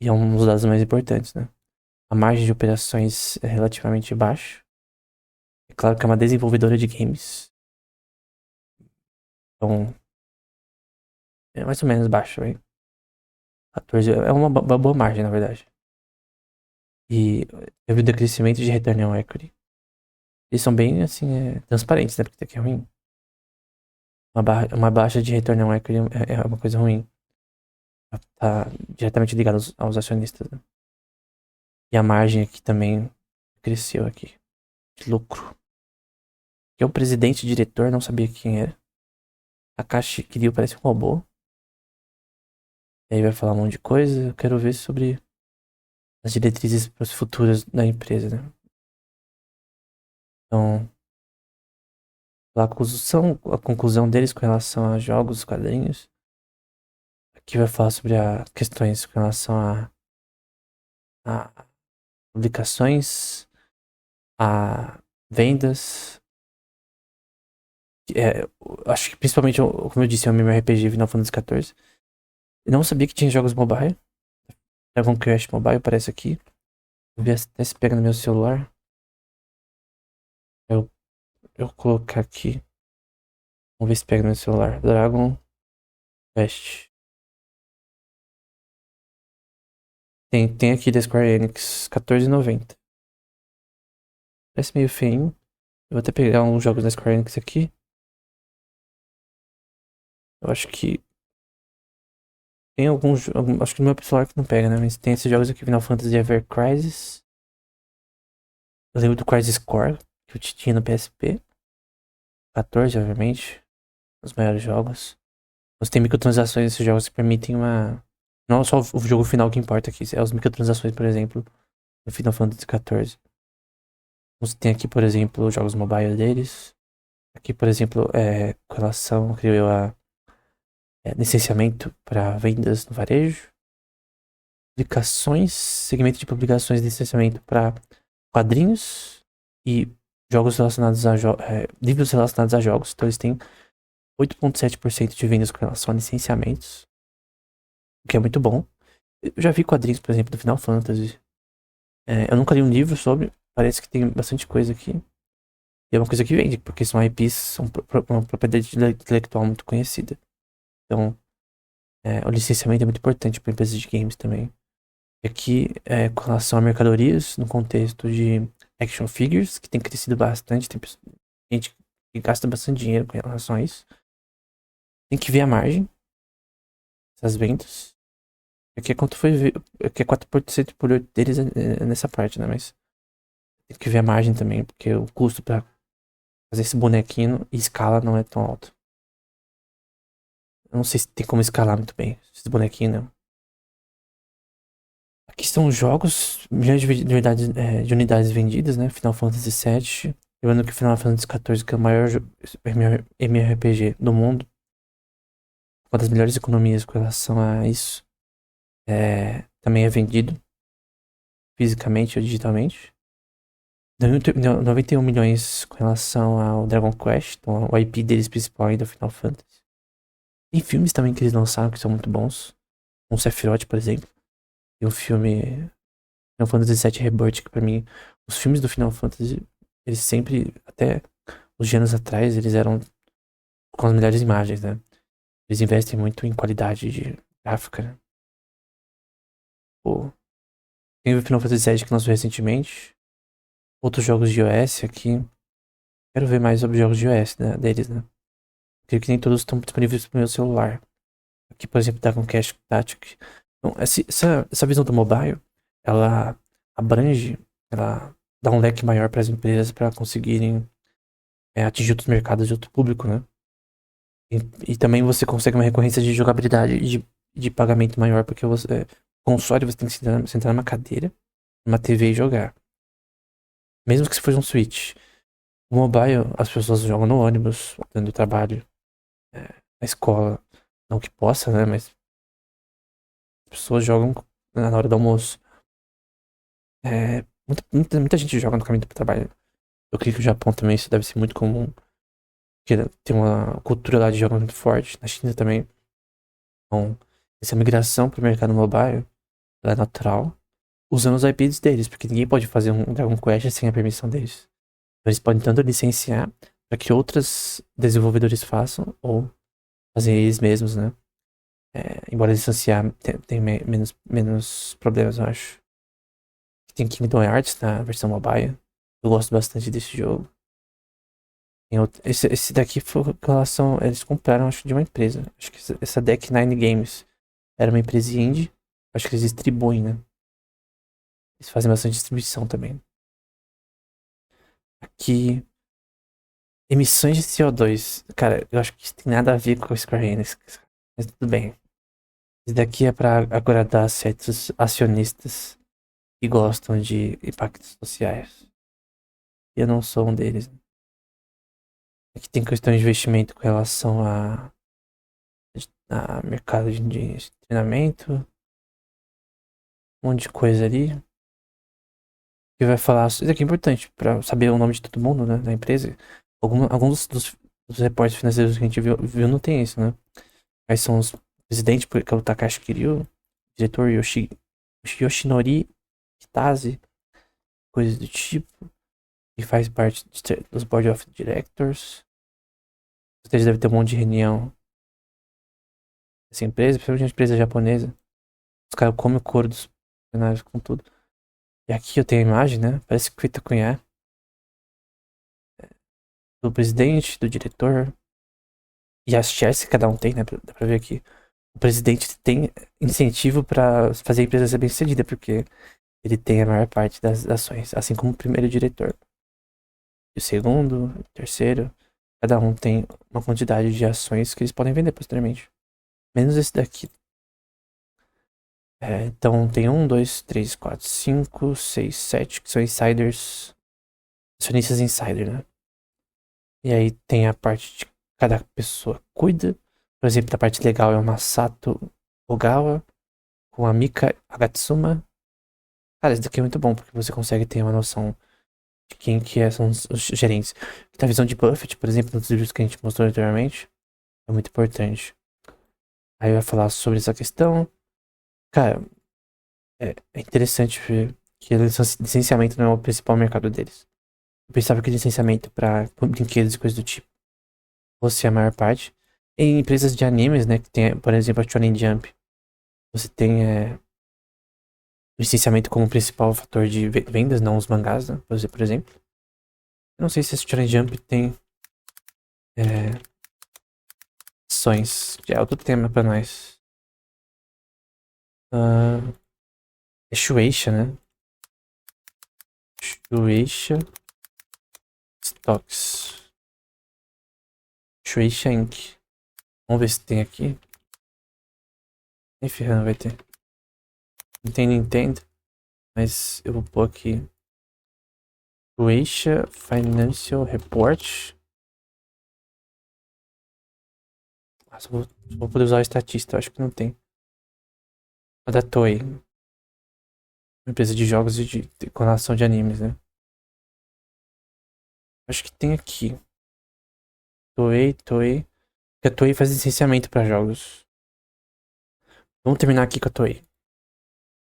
E é um dos dados mais importantes, né? A margem de operações é relativamente baixa. É claro que é uma desenvolvedora de games. Então, é mais ou menos baixo, hein? 14 é uma boa margem, na verdade. E teve o decrescimento de return on equity. Eles são bem, assim, transparentes, né? Porque isso aqui é ruim. Uma baixa de return on equity é uma coisa ruim. Tá diretamente ligado aos acionistas, né? E a margem aqui também cresceu aqui. De lucro. Que é o presidente e diretor, não sabia quem era. Takashi Kiryu parece um robô. E aí vai falar um monte de coisa. Eu quero ver sobre as diretrizes para os futuros da empresa, né? Então, a conclusão deles com relação a jogos, quadrinhos. Aqui vai falar sobre as questões com relação a publicações, a vendas. Acho que principalmente, como eu disse, é o MMORPG Final Fantasy XIV. Eu não sabia que tinha jogos mobile. Dragon Quest Mobile aparece aqui. Vou ver até se pega no meu celular. Eu colocar aqui. Vamos ver se pega no meu celular. Dragon Quest. Tem aqui da Square Enix, R$14,90. Parece meio feinho. Eu vou até pegar uns jogos da Square Enix aqui. Eu acho que tem acho que no meu celular que não pega, né? Mas tem esses jogos aqui, Final Fantasy Ever Crisis. Eu lembro do Crisis Core, que eu tinha no PSP. 14, obviamente. Os maiores jogos. Você tem microtransações nesses jogos que permitem uma... Não só o jogo final que importa aqui. É as microtransações, por exemplo, no Final Fantasy XIV. Você tem aqui, por exemplo, os jogos mobile deles. Aqui, por exemplo, com relação, creio eu, a licenciamento para vendas no varejo. Publicações, segmento de publicações de licenciamento para quadrinhos e jogos relacionados livros relacionados a jogos. Então eles têm 8,7% de vendas com relação a licenciamentos, o que é muito bom. Eu já vi quadrinhos, por exemplo, do Final Fantasy. Eu nunca li um livro sobre, parece que tem bastante coisa aqui. E é uma coisa que vende, porque são IPs, são uma propriedade intelectual muito conhecida. Então, o licenciamento é muito importante para empresas de games também. E aqui, com relação a mercadorias, no contexto de action figures, que tem crescido bastante, tem gente que gasta bastante dinheiro com relação a isso. Tem que ver a margem, essas vendas. Aqui é quanto foi ver, aqui é 4% por 8 deles nessa parte, né? Mas tem que ver a margem também, porque o custo para fazer esse bonequinho e escala não é tão alto. Eu não sei se tem como escalar muito bem esses bonequinhos, não. Aqui são os jogos, milhões de unidades vendidas, né? Final Fantasy VII. Lembrando que Final Fantasy XIV, que é o maior MMORPG do mundo, uma das melhores economias com relação a isso, também é vendido fisicamente ou digitalmente. 91 milhões com relação ao Dragon Quest, então o IP deles principal ainda é o Final Fantasy. Tem filmes também que eles lançaram que são muito bons. Um Sephiroth, por exemplo. Tem o filme Final Fantasy VII Rebirth, que pra mim, os filmes do Final Fantasy, eles sempre, até uns anos atrás, eles eram com as melhores imagens, né? Eles investem muito em qualidade de gráfica, né? Pô, tem o Final Fantasy VII que lançou recentemente. Outros jogos de iOS aqui. Quero ver mais sobre jogos de iOS, né, deles, né? Creio que nem todos estão disponíveis pro meu celular. Aqui, por exemplo, Dragon Quest Tactics. Então, essa visão do mobile, ela abrange, ela dá um leque maior para as empresas para conseguirem atingir outros mercados de outro público, né? E também você consegue uma recorrência de jogabilidade e de pagamento maior, porque console você tem que sentar numa cadeira, numa TV e jogar. Mesmo que se fosse um Switch. O mobile, as pessoas jogam no ônibus, dentro do trabalho, na escola. Não que possa, né? Mas as pessoas jogam na hora do almoço. Muita gente joga no caminho do trabalho. Eu creio que o Japão também isso deve ser muito comum. Porque tem uma cultura lá de jogos muito forte. Na China também. Então, essa migração para o mercado mobile ela é natural. Usando os IPs deles, porque ninguém pode fazer um Dragon Quest sem a permissão deles. Então, eles podem tanto licenciar para que outros desenvolvedores façam, ou fazer eles mesmos, né? Embora licenciar tem menos problemas, eu acho. Tem Kingdom Hearts na versão mobile. Eu gosto bastante desse jogo. Esse daqui foi com relação. Eles compraram, acho, de uma empresa. Acho que essa Deck Nine Games era uma empresa indie. Acho que eles distribuem, né? Eles fazem bastante distribuição também. Aqui. Emissões de CO2. Cara, eu acho que isso tem nada a ver com a Square Enix. Mas tudo bem. Isso daqui é pra agradar certos acionistas que gostam de impactos sociais. Eu não sou um deles. Aqui tem questões de investimento com relação a mercado de treinamento. Um monte de coisa ali. Que vai falar. Isso aqui é importante pra saber o nome de todo mundo, né? Da empresa. Alguns dos reportes financeiros que a gente viu não tem isso, né? Aí são os presidentes, que é o Takashi Kiryu, diretor Yoshinori Kitase, coisas do tipo. E faz parte dos Board of Directors. Vocês devem ter um monte de reunião dessa empresa, principalmente uma empresa japonesa. Os caras comem o couro dos funcionários com tudo. E aqui eu tenho a imagem, né? Parece que Kita Cunha do presidente, do diretor. E as shares que cada um tem, né? Dá pra ver aqui. O presidente tem incentivo pra fazer a empresa ser bem sucedida, porque ele tem a maior parte das ações, assim como o primeiro diretor. E o segundo, o terceiro, cada um tem uma quantidade de ações que eles podem vender posteriormente. Menos esse daqui. Então tem 1, 2, 3, 4, 5, 6, 7 que são insiders. Acionistas insider, né? E aí tem a parte de cada pessoa cuida. Por exemplo, da parte legal é o Masato Ogawa com a Mika Agatsuma. Cara, isso daqui é muito bom porque você consegue ter uma noção de quem que são os gerentes. A visão de Buffett, por exemplo, nos livros que a gente mostrou anteriormente, é muito importante. Aí vai falar sobre essa questão. Cara, é interessante ver que licenciamento não é o principal mercado deles. Eu pensava que licenciamento para brinquedos e coisas do tipo fosse a maior parte. Em empresas de animes, né, que tem, por exemplo, a Shonen Jump, você tem licenciamento como principal fator de vendas, não os mangás, né, por exemplo. Eu não sei se a Shonen Jump tem ações, já é outro tema pra nós. É Shueisha, né? Shueisha Stocks. Shueisha Inc. Vamos ver se tem aqui. Nem ferrando vai ter. Não tem Nintendo, mas eu vou pôr aqui. Shueisha Financial Report. Só vou poder usar o estatista, acho que não tem. A da Toei. Uma empresa de jogos e com relação de animes, né? Acho que tem aqui. Toei. Porque a Toei faz licenciamento para jogos. Vamos terminar aqui com a Toei.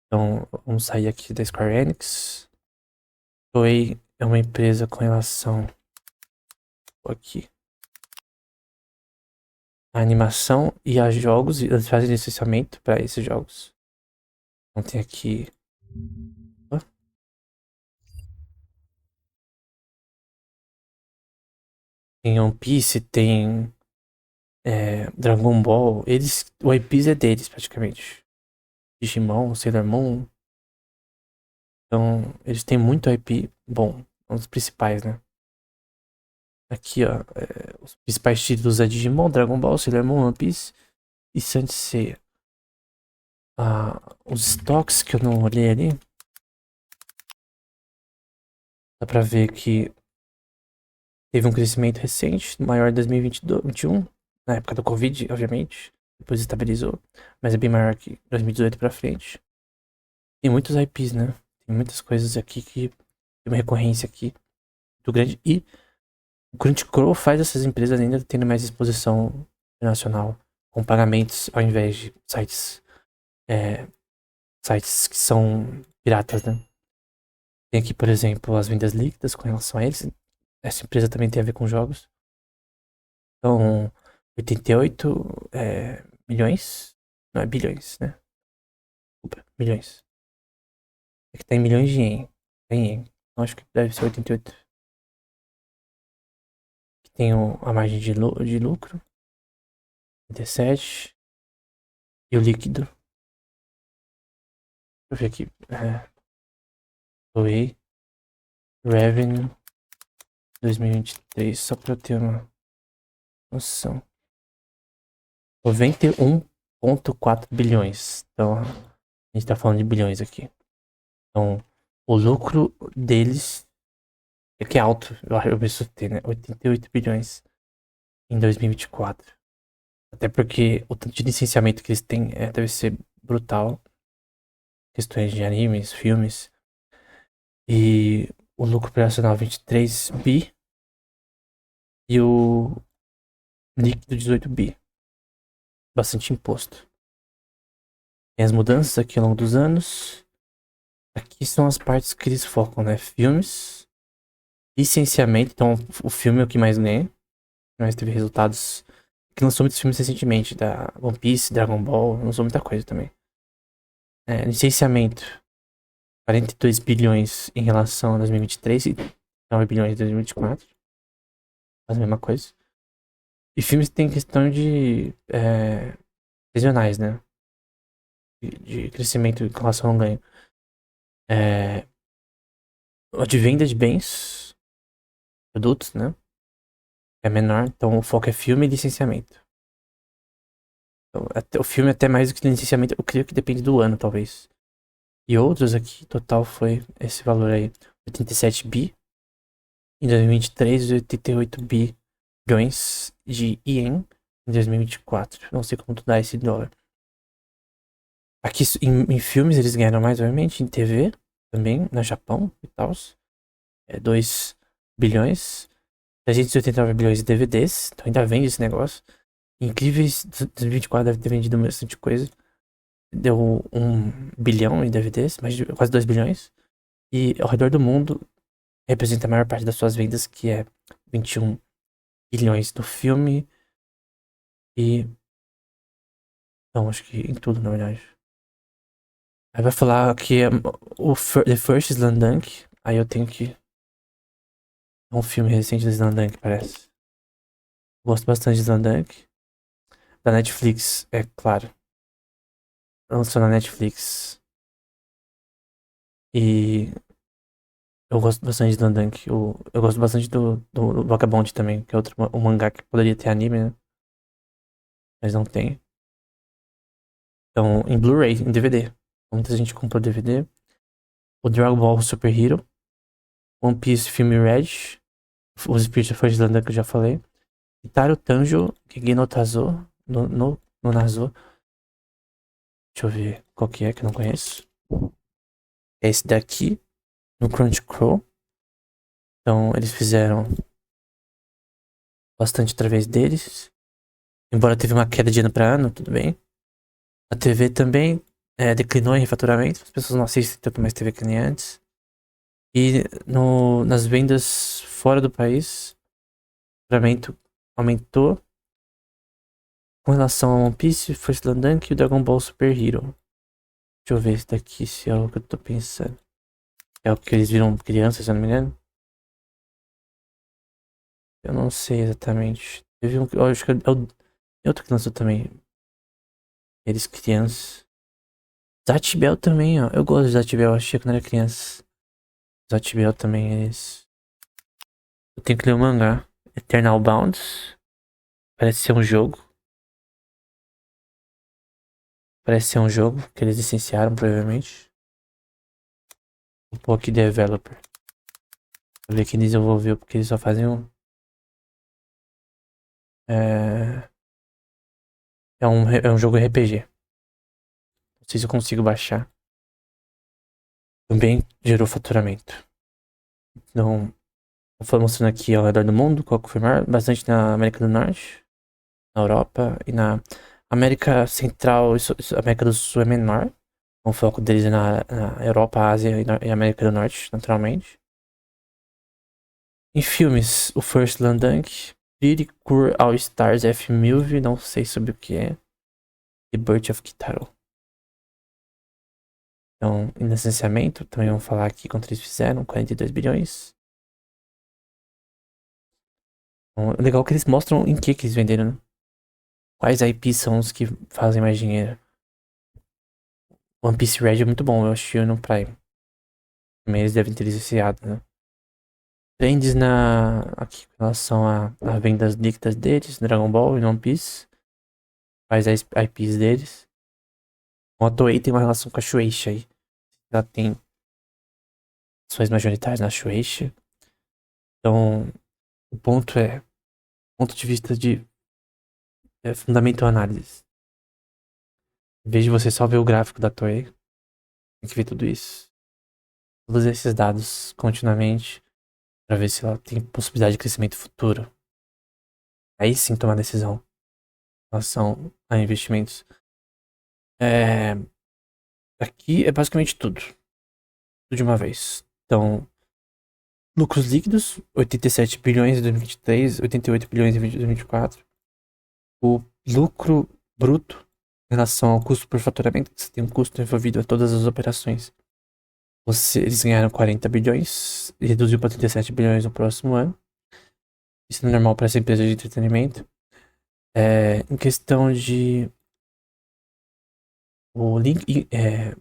Então, vamos sair aqui da Square Enix. Toei é uma empresa com relação aqui a animação e a jogos, e eles fazem licenciamento para esses jogos. Então tem aqui. Tem One Piece, tem Dragon Ball. O One Piece é deles praticamente. Digimon, Sailor Moon. Então, eles têm muito IP bom. Um dos principais, né? Aqui, ó. Os principais títulos é Digimon, Dragon Ball, Sailor Moon, One Piece e Saint Seiya. Os estoques que eu não olhei ali. Dá pra ver que teve um crescimento recente, maior em 2021, na época do Covid, obviamente. Depois estabilizou. Mas é bem maior que 2018 pra frente. Tem muitos IPs, né? Tem muitas coisas aqui que tem uma recorrência aqui muito grande. E o Crunchyroll faz essas empresas ainda tendo mais exposição internacional, com pagamentos ao invés de sites que são piratas, né? Tem aqui, por exemplo, as vendas líquidas com relação a eles. Essa empresa também tem a ver com jogos. Então, 88 milhões. Não é bilhões, né? Desculpa, milhões. É que tá em milhões de ien. Tá em ien. Então, acho que deve ser 88. Aqui tem a margem de lucro. 37. E o líquido. Deixa eu ver aqui. Toei. Revenue 2023. Só pra eu ter uma noção. 91,4 bilhões. Então, a gente tá falando de bilhões aqui. Então, o lucro deles é que é alto. Eu me assustei, né? 88 bilhões em 2024. Até porque o tanto de licenciamento que eles têm deve ser brutal. Questões de animes, filmes. E o lucro operacional 23 bi. E o líquido 18 bi. Bastante imposto. Tem as mudanças aqui ao longo dos anos. Aqui são as partes que eles focam, né? Filmes, licenciamento. Então, o filme é o que mais ganha. Mas teve resultados. Que lançou muitos filmes recentemente. Da One Piece, Dragon Ball. Lançou muita coisa também. Licenciamento. 42 bilhões em relação a 2023 e 9 bilhões em 2024. Faz a mesma coisa. E filmes tem questão de regionais, né? De crescimento em relação ao ganho. De venda de bens, produtos, né? É menor, então o foco é filme e licenciamento. Então, o filme até mais do que licenciamento, eu creio que depende do ano, talvez. E outros aqui, total foi esse valor aí, 87 bi. Em 2023, 88 bilhões de ien em 2024. Não sei como tu dá esse dólar. Aqui em filmes eles ganharam mais, obviamente, em TV também, no Japão e tal. 2 bilhões. 389 bilhões de DVDs. Então ainda vende esse negócio. Incríveis 2024 deve ter vendido bastante coisa. Deu 1 bilhão em DVDs, quase 2 bilhões. E ao redor do mundo representa a maior parte das suas vendas, que é 21 bilhões no filme. E. Não, acho que em tudo, na verdade. Aí vai falar que The First Slandunk. Aí eu tenho que. É um filme recente do Slandunk, parece. Gosto bastante de Slandunk. Da Netflix, é claro. Lançou na Netflix. E eu gosto bastante de Slandunk. Eu gosto bastante do Vagabond também, que é outro um mangá que poderia ter anime, né? Mas não tem. Então, em Blu-ray, em DVD. Muita gente comprou DVD. O Dragon Ball Super Hero. One Piece Film Red. Os Spirit of Islândia que eu já falei. Itaru Tanjo, Kege no Tazo, no Nazo. Deixa eu ver qual que é, que eu não conheço. É esse daqui, no Crunchyroll. Então, eles fizeram bastante através deles. Embora teve uma queda de ano pra ano, tudo bem. A TV também declinou em refaturamento. As pessoas não assistem tanto mais TV que nem antes. E nas vendas fora do país, o faturamento aumentou com relação ao One Piece, First Dunk e o Dragon Ball Super Hero. Deixa eu ver esse daqui, se é o que eu tô pensando. É o que eles viram crianças, se eu não me engano. Eu não sei exatamente. Teve eu acho que é outro que lançou também. Eles crianças. Zatch Bell também, ó. Eu gosto de Zatch Bell, eu achei quando era criança. Zatch Bell também é isso. Eu tenho que ler o mangá. Eternal Bounds. Parece ser um jogo. Parece ser um jogo que eles licenciaram, provavelmente. Um pouco developer. Pra ver quem desenvolveu, porque eles só fazem um. É, é um jogo RPG. Não sei se eu consigo baixar. Também gerou faturamento. Então, foi mostrando aqui ao redor do mundo qual que foi maior. Bastante na América do Norte, na Europa e na América Central e América do Sul é menor. O foco deles é na Europa, Ásia e América do Norte, naturalmente. Em filmes, o First Slam Dunk, Pretty Cure All Stars F-Movie, não sei sobre o que é, e Birth of Kitaro. Então, em licenciamento, também vamos falar aqui quanto eles fizeram, 42 bilhões. Então, é legal que eles mostram em que eles venderam, né? Quais IPs são os que fazem mais dinheiro. One Piece Red é muito bom, eu achei no Prime. Também eles devem ter licenciado, né? Trends aqui com relação a vendas líquidas deles, Dragon Ball e One Piece. Quais as IPs deles. O Toei tem uma relação com a Shueisha aí. Ela tem ações majoritárias na Shueisha. Então, o ponto é, ponto de vista de fundamental análise. Em vez de você só ver o gráfico da Toei, tem que ver tudo isso. Todos esses dados continuamente para ver se ela tem possibilidade de crescimento futuro. Aí sim tomar decisão em relação a investimentos. É, aqui é basicamente tudo. Tudo de uma vez. Então, lucros líquidos, 87 bilhões em 2023, 88 bilhões em 2024. O lucro bruto em relação ao custo por faturamento, que você tem um custo envolvido a todas as operações. Eles ganharam 40 bilhões e reduziu para 37 bilhões no próximo ano. Isso é normal para essa empresa de entretenimento. Em questão de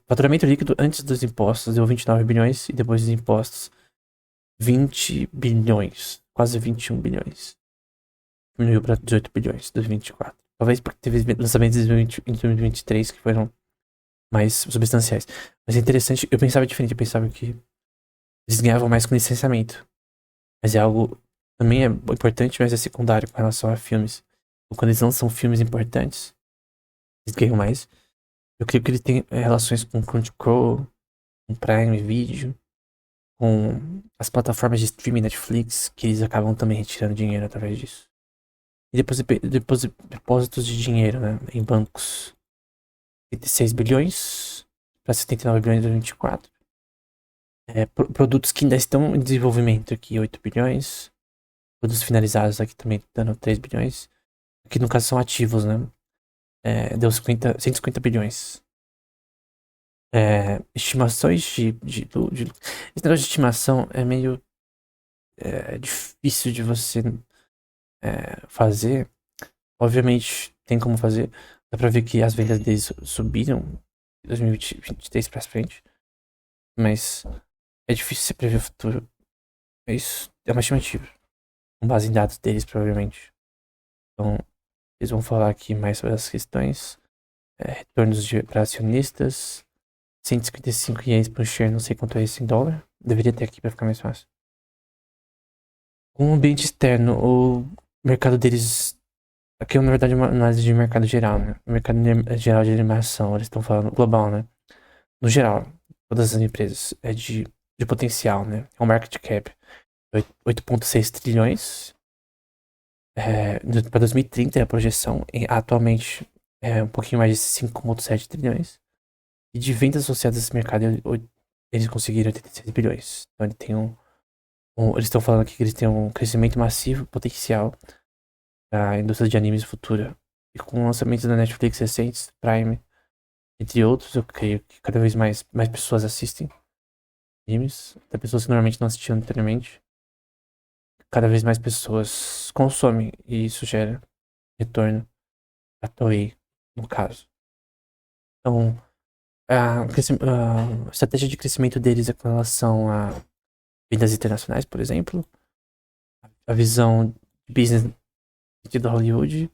faturamento líquido antes dos impostos deu 29 bilhões e depois dos impostos 20 bilhões, quase 21 bilhões. Diminuiu para 18 bilhões em 2024. Talvez porque teve lançamentos em 2023 que foram mais substanciais. Mas é interessante, eu pensava diferente, eu pensava que eles ganhavam mais com licenciamento. Mas é algo também é importante, mas é secundário com relação a filmes. Quando eles lançam filmes importantes, eles ganham mais. Eu creio que eles têm relações com Crunchyroll, com Prime Video, com as plataformas de streaming Netflix, que eles acabam também retirando dinheiro através disso. E depois depósitos de dinheiro, né, em bancos. 86 bilhões para 79 bilhões em 2024. Produtos que ainda estão em desenvolvimento aqui, 8 bilhões. Produtos finalizados aqui também dando 3 bilhões. Aqui no caso são ativos, né? Deu 150 bilhões. Estimações esse negócio de estimação é meio difícil de você fazer. Obviamente tem como fazer. Dá pra ver que as vendas deles subiram de 2023 pra frente. Mas é difícil você prever o futuro. Isso é uma estimativa. Com base em dados deles, provavelmente. Então, eles vão falar aqui mais sobre as questões. Retornos para acionistas. 155 ienes por share, não sei quanto é isso em dólar. Deveria ter aqui para ficar mais fácil. Com o ambiente externo, o mercado deles. Aqui é na verdade uma análise de mercado geral, né? O mercado geral de animação, eles estão falando global, né? No geral, todas as empresas é de potencial, né? É um market cap 8,6 trilhões. Para 2030 é a projeção. Atualmente é um pouquinho mais de 5,7 trilhões. E de vendas associadas a esse mercado, eles conseguiram 86 bilhões. Então ele tem eles estão falando aqui que eles têm um crescimento massivo, potencial para a indústria de animes futura. E com lançamentos da Netflix recentes, Prime, entre outros, eu creio que cada vez mais pessoas assistem animes. Até pessoas que normalmente não assistiam anteriormente. Cada vez mais pessoas consomem e isso gera retorno a Toei, no caso. Então, A estratégia de crescimento deles é com relação a vendas internacionais, por exemplo. A visão de business do Hollywood.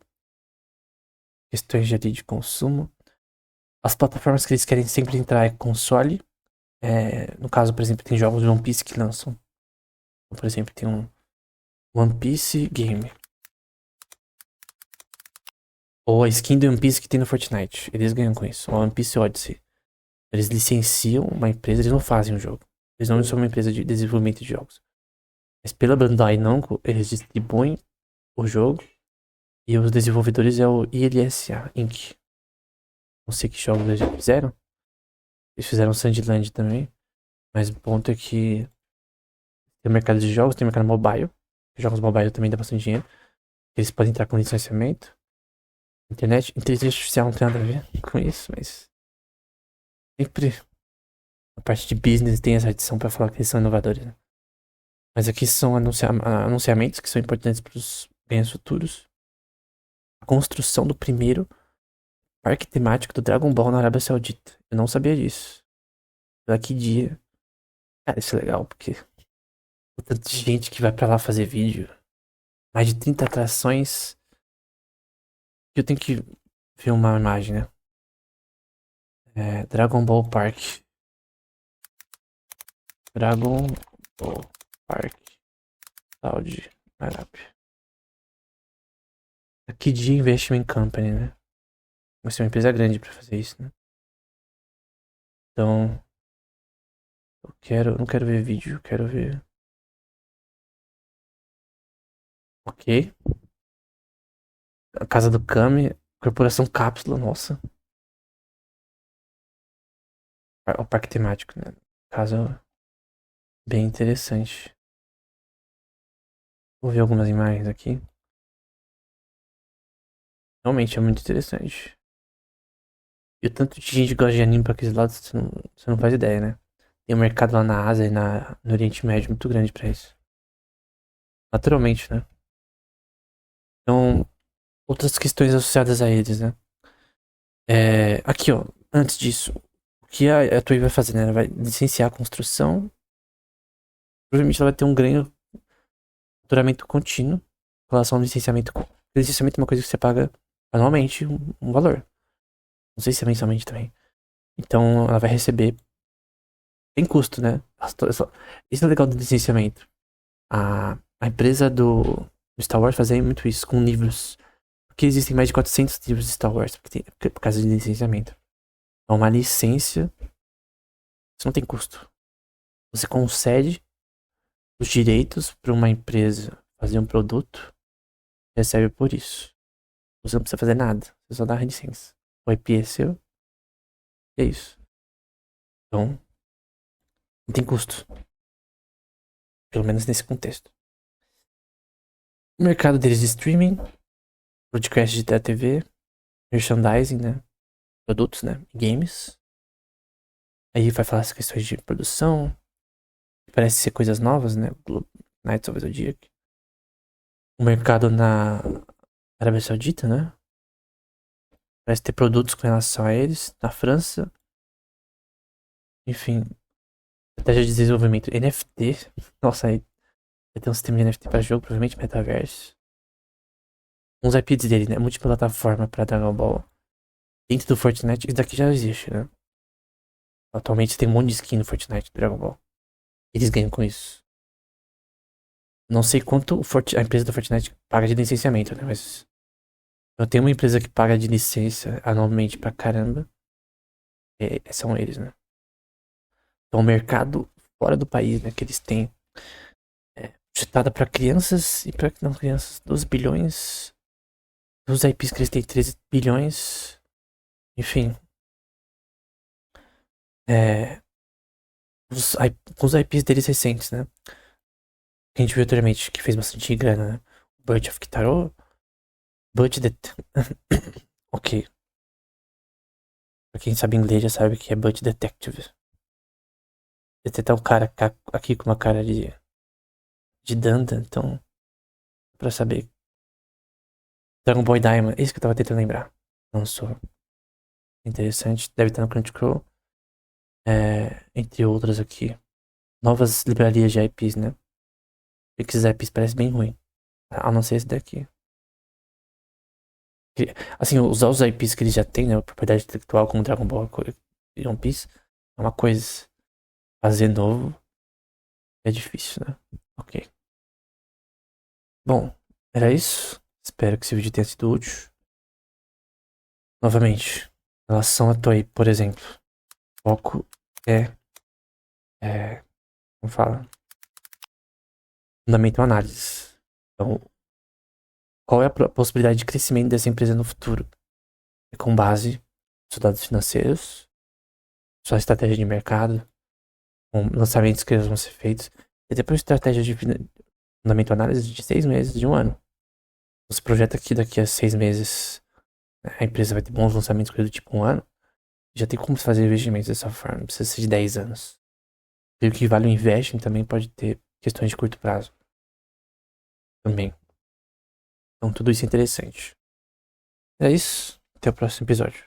Questões de consumo. As plataformas que eles querem sempre entrar é console. No caso, por exemplo, tem jogos de One Piece que lançam. Por exemplo, tem um One Piece Game. Ou a skin do One Piece que tem no Fortnite. Eles ganham com isso. Ou One Piece Odyssey. Eles licenciam uma empresa, eles não fazem o jogo. Eles não são uma empresa de desenvolvimento de jogos. Mas pela Bandai Namco, eles distribuem o jogo. E os desenvolvedores é o ILSA Inc. Não sei que jogos eles já fizeram. Eles fizeram Sandland também. Mas o ponto é que tem o mercado de jogos, tem o mercado mobile. Jogos mobile também dá bastante dinheiro. Eles podem entrar com licenciamento. Internet, inteligência artificial não tem nada a ver com isso, mas sempre a parte de business tem essa adição pra falar que eles são inovadores, né? Mas aqui são anunciamentos que são importantes para os ganhos futuros. A construção do primeiro parque temático do Dragon Ball na Arábia Saudita. Eu não sabia disso. Daqui dia. Cara, isso é legal, porque o tanto de gente que vai pra lá fazer vídeo. Mais de 30 atrações. Eu tenho que ver uma imagem, né? Dragon Ball Park. Dragon Ball Park. Saudi Arábia. Aqui dia Investment Company, né? Vai ser uma empresa grande pra fazer isso, né? Então, não quero ver vídeo, eu quero ver. Ok. A Casa do Kami, Corporação Cápsula, nossa. O parque temático, né? Caso bem interessante. Vou ver algumas imagens aqui. Realmente é muito interessante. E o tanto de gente que gosta de anime pra aqueles lados, você não faz ideia, né? Tem um mercado lá na Ásia e no Oriente Médio muito grande pra isso. Naturalmente, né? Então, outras questões associadas a eles, né? Aqui, ó, antes disso, o que a TUI vai fazer, né? Ela vai licenciar a construção. Provavelmente ela vai ter um ganho faturamento contínuo em relação ao licenciamento. Licenciamento é uma coisa que você paga anualmente um valor. Não sei se é mensalmente também. Então ela vai receber. Tem custo, né? Isso é legal do licenciamento. A empresa do Star Wars fazia muito isso com livros. Porque existem mais de 400 livros de Star Wars por causa de licenciamento. Então, uma licença, isso não tem custo. Você concede os direitos para uma empresa fazer um produto, recebe por isso. Você não precisa fazer nada, você só dá a licença. O IP é seu, e é isso. Então, não tem custo. Pelo menos nesse contexto. O mercado deles de streaming, broadcast da TV, merchandising, né? Produtos, né? Games. Aí vai falar as questões de produção. Parece ser coisas novas, né? Knights of the Zodiac. O mercado na Arábia Saudita, né? Parece ter produtos com relação a eles. Na França. Enfim. Estratégia de desenvolvimento. NFT. Nossa, aí vai ter um sistema de NFT para jogo, provavelmente metaverso. Uns IPs dele, né? Multiplataforma para Dragon Ball. Dentro do Fortnite, isso daqui já existe, né? Atualmente tem um monte de skin no Fortnite do Dragon Ball. Eles ganham com isso. Não sei quanto a empresa do Fortnite paga de licenciamento, né? Mas eu tenho uma empresa que paga de licença anualmente pra caramba. São eles, né? Então o mercado fora do país, né? Que eles têm chutada pra crianças e pra não crianças, 12 bilhões. Os IPs que eles têm 13 bilhões. Enfim. Com os IPs deles recentes, né? Que a gente viu anteriormente, que fez bastante grana, né? Bird of Kitaro. Bird the... Ok. Pra quem sabe inglês já sabe que é Bird Detective. Tem até um cara aqui com uma cara de Danda, então... Pra saber. Dragon Ball Diamond, esse que eu tava tentando lembrar. Lançou. Interessante, deve estar no Crunchyroll. Entre outras aqui. Novas livrarias de IPs, né? Esses IPs parece bem ruim. A não ser esse daqui. Assim, usar os IPs que eles já têm, né? Propriedade intelectual como Dragon Ball e One Piece é uma coisa. Fazer novo é difícil, né? Ok. Bom, era isso. Espero que esse vídeo tenha sido útil. Novamente, em relação a Toei, por exemplo, o foco é, como fala? Fundamental análise. Então, qual é a possibilidade de crescimento dessa empresa no futuro? É com base nos dados financeiros, sua estratégia de mercado, com lançamentos que vão ser feitos, e depois estratégia de fundamental análise de 6 meses, de um ano. Você projeta que daqui a 6 meses a empresa vai ter bons lançamentos coisa do tipo um ano, já tem como fazer investimentos dessa forma, não precisa ser de 10 anos. E o que vale o investing também pode ter questões de curto prazo. Também. Então tudo isso é interessante. É isso. Até o próximo episódio.